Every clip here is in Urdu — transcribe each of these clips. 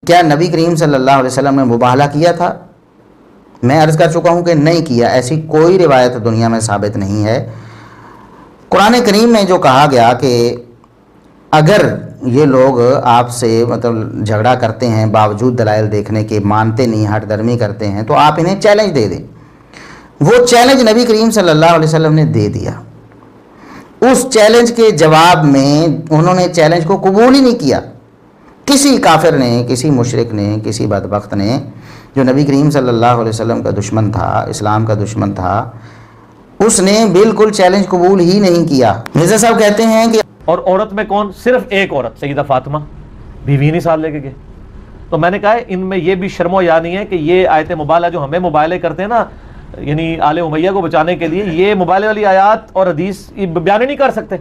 کیا نبی کریم صلی اللہ علیہ وسلم نے مباہلہ کیا تھا؟ میں عرض کر چکا ہوں کہ نہیں کیا، ایسی کوئی روایت دنیا میں ثابت نہیں ہے۔ قرآن کریم میں جو کہا گیا کہ اگر یہ لوگ آپ سے مطلب جھگڑا کرتے ہیں باوجود دلائل دیکھنے کے، مانتے نہیں، ہٹ درمی کرتے ہیں، تو آپ انہیں چیلنج دے دیں۔ وہ چیلنج نبی کریم صلی اللہ علیہ وسلم نے دے دیا۔ اس چیلنج کے جواب میں انہوں نے چیلنج کو قبول ہی نہیں کیا۔ کسی کافر نے، کسی مشرک نے، کسی بدبخت نے جو نبی کریم صلی اللہ علیہ وسلم کا دشمن تھا، اسلام کا دشمن تھا، اس نے بالکل چیلنج قبول ہی نہیں کیا۔ مرزا صاحب کہتے ہیں کہ اور عورت میں کون؟ صرف ایک عورت، سیدہ فاطمہ، بیوی نہیں ساتھ لے کے گئے۔ تو میں نے کہا ان میں یہ بھی شرم و حیا نہیں ہے کہ یہ آیت مبالغہ جو ہمیں مبالغے کرتے ہیں نا، یعنی آل امیہ کو بچانے کے لیے، یہ مبالغے والی آیات اور حدیث بیان نہیں کر سکتے،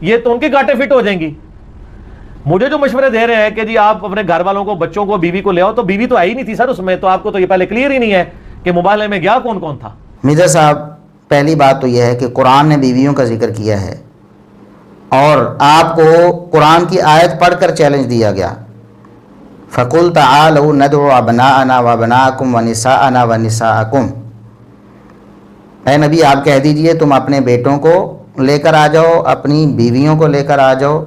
یہ تو ان کے گاٹے فٹ ہو جائیں گی۔ مجھے جو مشورے دے رہے ہیں کہ جی آپ اپنے گھر والوں کو، بچوں کو، بیوی کو لے آؤ، تو بیوی تو آئی نہیں تھی سر اس میں، تو آپ کو تو یہ پہلے کلیئر ہی نہیں ہے کہ مبالغے میں گیا کون کون تھا۔ مرزا صاحب پہلی بات تو یہ ہے کہ قرآن نے بیویوں کا ذکر کیا ہے، اور آپ کو قرآن کی آیت پڑھ کر چیلنج دیا گیا، فَقُلْ تَعَالَوْا نَدْعُ أَبْنَاءَنَا وَأَبْنَاءَكُمْ وَنِسَاءَنَا وَنِسَاءَكُمْ۔ اے نبی آپ کہہ دیجئے تم اپنے بیٹوں کو لے کر آ جاؤ، اپنی بیویوں کو لے کر آ جاؤ،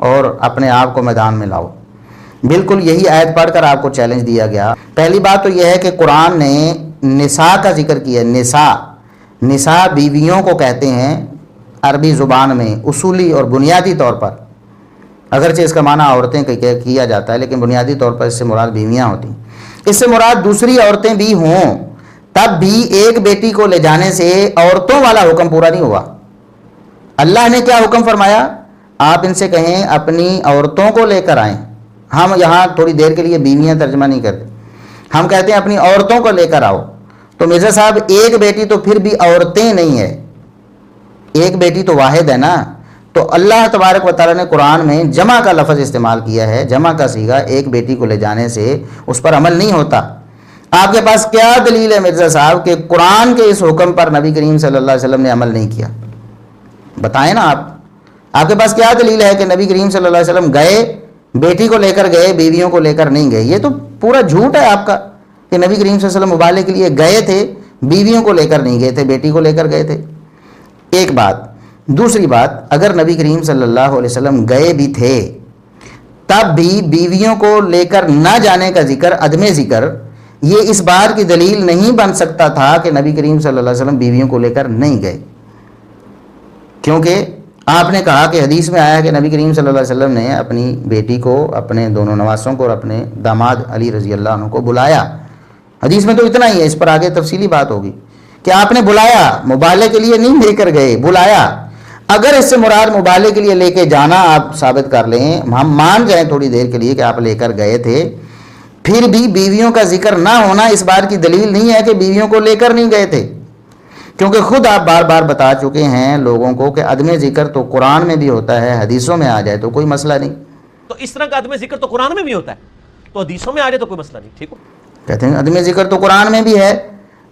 اور اپنے آپ کو میدان میں لاؤ۔ بالکل یہی آیت پڑھ کر آپ کو چیلنج دیا گیا۔ پہلی بات تو یہ ہے کہ قرآن نے نساء کا ذکر کیا۔ نساء بیویوں کو کہتے ہیں عربی زبان میں اصولی اور بنیادی طور پر، اگرچہ اس کا معنی عورتیں کیا جاتا ہے، لیکن بنیادی طور پر اس سے مراد بیویاں ہوتی ہیں۔ اس سے مراد دوسری عورتیں بھی ہوں، تب بھی ایک بیٹی کو لے جانے سے عورتوں والا حکم پورا نہیں ہوا۔ اللہ نے کیا حکم فرمایا؟ آپ ان سے کہیں اپنی عورتوں کو لے کر آئیں۔ ہم یہاں تھوڑی دیر کے لیے بیویاں ترجمہ نہیں کرتے، ہم کہتے ہیں اپنی عورتوں کو لے کر آؤ۔ تو مرزا صاحب ایک بیٹی تو پھر بھی عورتیں نہیں ہے، ایک بیٹی تو واحد ہے نا۔ تو اللہ تبارک و تعالیٰ نے قرآن میں جمع کا لفظ استعمال کیا ہے، جمع کا صیغہ، ایک بیٹی کو لے جانے سے اس پر عمل نہیں ہوتا۔ آپ کے پاس کیا دلیل ہے مرزا صاحب کہ قرآن کے اس حکم پر نبی کریم صلی اللہ علیہ وسلم نے عمل نہیں کیا؟ بتائیں نا آپ کے پاس کیا دلیل ہے کہ نبی کریم صلی اللہ علیہ وسلم گئے، بیٹی کو لے کر گئے، بیویوں کو لے کر نہیں گئے؟ یہ تو پورا جھوٹ ہے آپ کا کہ نبی کریم صلی اللہ علیہ وسلم مبالغے کے لیے گئے تھے، بیویوں کو لے کر نہیں گئے تھے، بیٹی کو لے کر گئے تھے۔ ایک بات۔ دوسری بات، اگر نبی کریم صلی اللہ علیہ وسلم گئے بھی تھے تب بھی بیویوں کو لے کر نہ جانے کا ذکر، عدم ذکر، یہ اس بات کی دلیل نہیں بن سکتا تھا کہ نبی کریم صلی اللہ علیہ وسلم بیویوں کو لے کر نہیں گئے، کیونکہ آپ نے کہا کہ حدیث میں آیا کہ نبی کریم صلی اللہ علیہ وسلم نے اپنی بیٹی کو، اپنے دونوں نواسوں کو اور اپنے داماد علی رضی اللہ عنہ کو بلایا۔ حدیث میں تو اتنا ہی ہے، اس پر آگے تفصیلی بات ہوگی کہ آپ نے بلایا، مبالغے کے لیے نہیں لے کر گئے، بلایا۔ اگر اس سے مراد مبالغے کے لیے لے کے جانا آپ ثابت کر لیں، ہم مان جائیں تھوڑی دیر کے لیے کہ آپ لے کر گئے تھے، پھر بھی بیویوں کا ذکر نہ ہونا اس بات کی دلیل نہیں ہے کہ بیویوں کو لے کر نہیں گئے تھے، کیونکہ خود آپ بار بار بتا چکے ہیں لوگوں کو کہ عدم ذکر تو قرآن میں بھی ہوتا ہے، حدیثوں میں آ جائے تو کوئی مسئلہ نہیں۔ تو اس طرح کا عدم ذکر تو قرآن میں بھی ہوتا ہے، تو حدیثوں میں آ جائے تو کوئی مسئلہ نہیں، ٹھیک ہو؟ کہتے ہیں عدم ذکر تو قرآن میں بھی ہے،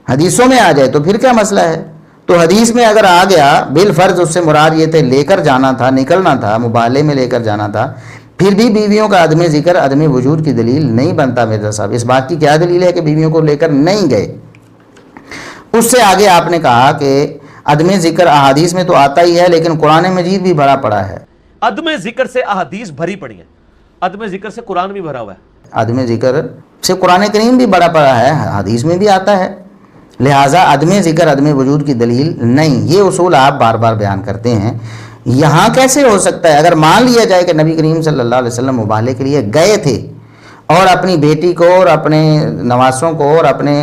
حدیثوں میں آ جائے تو پھر کیا مسئلہ ہے؟ تو حدیث میں اگر آ گیا بالفرض، اس سے مراد یہ تھے لے کر جانا تھا، نکلنا تھا، مبالغے میں لے کر جانا تھا، پھر بھی بیویوں کا عدم ذکر عدم وجود کی دلیل نہیں بنتا مرزا صاحب۔ اس بات کی کیا دلیل ہے کہ بیویوں کو لے کر نہیں گئے؟ اس سے آگے آپ نے کہا کہ عدم ذکر احادیث میں تو آتا ہی ہے، لیکن قرآن مجید بھی بھرا پڑا ہے۔ عدم ذکر سے احادیث بھری پڑی ہے، عدم ذکر سے قرآن بھی بھرا ہوا ہے۔ عدم ذکر سے قرآن کریم بھی بڑا پڑا ہے، حدیث میں بھی آتا ہے، لہٰذا عدم ذکر عدم وجود کی دلیل نہیں۔ یہ اصول آپ بار بار بیان کرتے ہیں، یہاں کیسے ہو سکتا ہے؟ اگر مان لیا جائے کہ نبی کریم صلی اللہ علیہ وسلم مبالغے کے لیے گئے تھے اور اپنی بیٹی کو اور اپنے نواسوں کو اور اپنے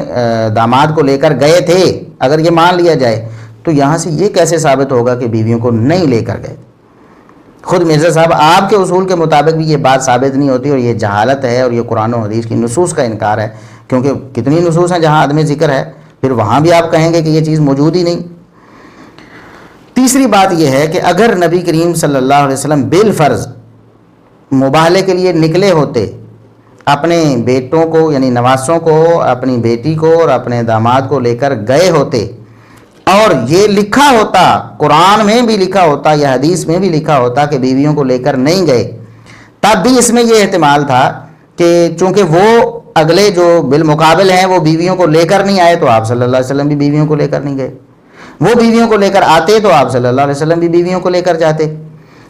داماد کو لے کر گئے تھے، اگر یہ مان لیا جائے تو یہاں سے یہ کیسے ثابت ہوگا کہ بیویوں کو نہیں لے کر گئے؟ خود مرزا صاحب آپ کے اصول کے مطابق بھی یہ بات ثابت نہیں ہوتی، اور یہ جہالت ہے، اور یہ قرآن و حدیث کی نصوص کا انکار ہے، کیونکہ کتنی نصوص ہیں جہاں عدم ذکر ہے، پھر وہاں بھی آپ کہیں گے کہ یہ چیز موجود ہی نہیں۔ تیسری بات یہ ہے کہ اگر نبی کریم صلی اللہ علیہ وسلم بالفرض مباہلے کے لیے نکلے ہوتے، اپنے بیٹوں کو یعنی نواسوں کو، اپنی بیٹی کو اور اپنے داماد کو لے کر گئے ہوتے، اور یہ لکھا ہوتا، قرآن میں بھی لکھا ہوتا یا حدیث میں بھی لکھا ہوتا کہ بیویوں کو لے کر نہیں گئے، تب بھی اس میں یہ احتمال تھا کہ چونکہ وہ اگلے جو بالمقابل ہیں وہ بیویوں کو لے کر نہیں آئے تو آپ صلی اللہ علیہ وسلم بھی بیویوں کو لے کر نہیں گئے، وہ بیویوں کو لے کر آتے تو آپ صلی اللہ علیہ وسلم بھی بیویوں کو لے کر جاتے۔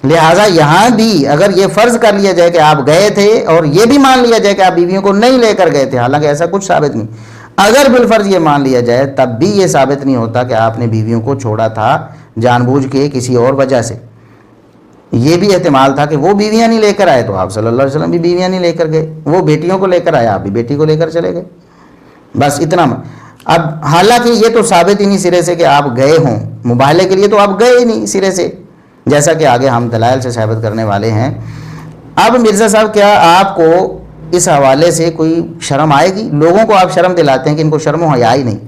لہٰذا یہاں بھی اگر یہ فرض کر لیا جائے کہ آپ گئے تھے اور یہ بھی مان لیا جائے کہ آپ بیویوں کو نہیں لے کر گئے تھے، حالانکہ ایسا کچھ ثابت نہیں، اگر بالفرض یہ مان لیا جائے تب بھی یہ ثابت نہیں ہوتا کہ آپ نے بیویوں کو چھوڑا تھا جان بوجھ کے کسی اور وجہ سے۔ یہ بھی احتمال تھا کہ وہ بیویاں نہیں لے کر آئے تو آپ صلی اللہ علیہ وسلم بھی بیویاں نہیں لے کر گئے، وہ بیٹیوں کو لے کر آئے آپ بھی بیٹی کو لے کر چلے گئے، بس اتنا۔ اب حالانکہ یہ تو ثابت ہی نہیں سرے سے کہ آپ گئے ہوں، مباہلے کے لیے تو آپ گئے ہی نہیں سرے سے، جیسا کہ آگے ہم دلائل سے ثابت کرنے والے ہیں۔ اب مرزا صاحب کیا آپ کو اس حوالے سے کوئی شرم آئے گی؟ لوگوں کو آپ شرم دلاتے ہیں کہ ان کو شرم و حیا ہی نہیں،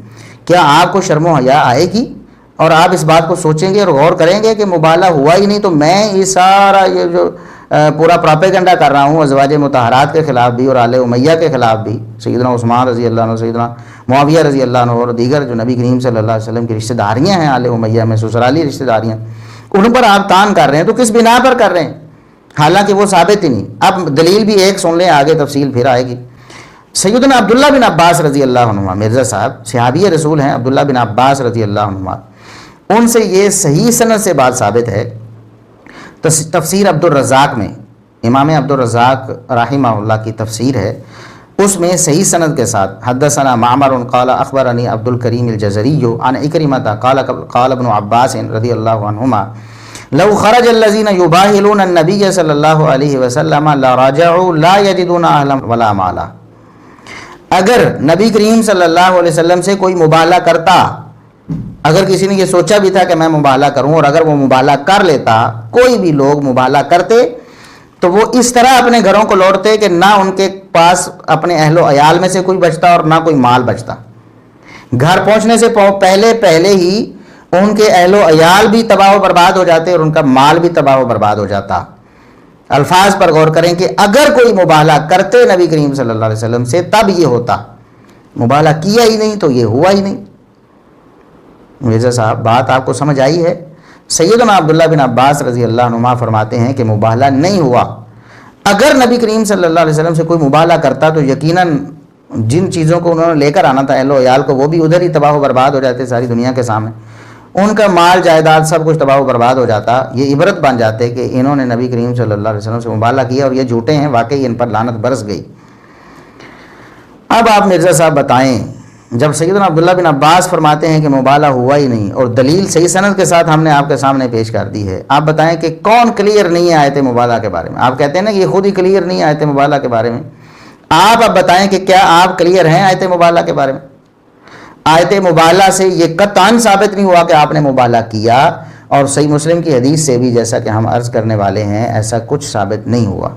کیا آپ کو شرم و حیا آئے گی اور آپ اس بات کو سوچیں گے اور غور کریں گے کہ مبالغہ ہوا ہی نہیں تو میں یہ سارا یہ جو پورا پراپیگنڈا کر رہا ہوں ازواج مطہرات کے خلاف بھی اور آل امیہ کے خلاف بھی، سیدنا عثمان رضی اللہ عنہ، سیدنا معاویہ رضی اللہ عنہ اور دیگر جو نبی کریم صلی اللہ علیہ وسلم کی رشتہ داریاں ہیں آل امیہ میں، سسرالی رشتہ داریاں، ان پر آپ تان کر رہے ہیں تو کس بنا پر کر رہے ہیں؟ حالانکہ وہ ثابت ہی نہیں۔ اب دلیل بھی ایک سن لیں، آگے تفصیل پھر آئے گی۔ سیدنا عبداللہ بن عباس رضی اللہ عنہما، مرزا صاحب صحابی رسول ہیں عبداللہ بن عباس رضی اللہ عنہما، ان سے یہ صحیح سند سے بات ثابت ہے، تفسیر عبد الرزاق میں، امام عبد الرزاق رحمہ اللہ کی تفسیر ہے، اس میں صحیح سند کے ساتھ حدثنا معمر قال اخبرنی عبد الکریم الجزری عن اکرمہ قال ابن عباس رضی اللہ عنہما لو خرج الذین یباہلون النبی صلی اللہ علیہ وسلم لراجعوا لا یجدون اہلا ولا مالا۔ اگر نبی کریم صلی اللہ علیہ وسلم سے کوئی مبالغہ کرتا، اگر کسی نے یہ سوچا بھی تھا کہ میں مبالغہ کروں اور اگر وہ مبالغہ کر لیتا، کوئی بھی لوگ مبالغہ کرتے تو وہ اس طرح اپنے گھروں کو لوٹتے کہ نہ ان کے پاس اپنے اہل و عیال میں سے کوئی بچتا اور نہ کوئی مال بچتا۔ گھر پہنچنے سے پہلے ہی ان کے اہل و عیال بھی تباہ و برباد ہو جاتے اور ان کا مال بھی تباہ و برباد ہو جاتا۔ الفاظ پر غور کریں کہ اگر کوئی مبالغہ کرتے نبی کریم صلی اللہ علیہ وسلم سے تب یہ ہوتا، مبالغہ کیا ہی نہیں تو یہ ہوا ہی نہیں۔ مرزا صاحب بات آپ کو سمجھ آئی ہے؟ سیدنا عبداللہ بن عباس رضی اللہ عنہما فرماتے ہیں کہ مبالغہ نہیں ہوا۔ اگر نبی کریم صلی اللہ علیہ وسلم سے کوئی مبالغہ کرتا تو یقیناً جن چیزوں کو انہوں نے لے کر آنا تھا اہل و عیال کو، وہ بھی ادھر ہی تباہ و برباد ہو جاتے ساری دنیا کے سامنے، ان کا مال جائیداد سب کچھ تباہ و برباد ہو جاتا۔ یہ عبرت بن جاتے کہ انہوں نے نبی کریم صلی اللہ علیہ وسلم سے مبالغہ کیا اور یہ جھوٹے ہیں، واقعی ان پر لعنت برس گئی۔ اب آپ مرزا صاحب بتائیں، جب سیدنا عبداللہ بن عباس فرماتے ہیں کہ مبالغہ ہوا ہی نہیں اور دلیل صحیح سند کے ساتھ ہم نے آپ کے سامنے پیش کر دی ہے، آپ بتائیں کہ کون کلیئر نہیں ہے آیت مبالغہ کے بارے میں؟ آپ کہتے ہیں نا کہ یہ خود ہی کلیئر نہیں ہے آیت مبالغہ کے بارے میں، آپ اب بتائیں کہ کیا آپ کلیئر ہیں آیت مبالغہ کے بارے میں؟ آیت مبالغہ سے یہ قطعاً ثابت نہیں ہوا کہ آپ نے مبالغہ کیا، اور صحیح مسلم کی حدیث سے بھی جیسا کہ ہم عرض کرنے والے ہیں ایسا کچھ ثابت نہیں ہوا۔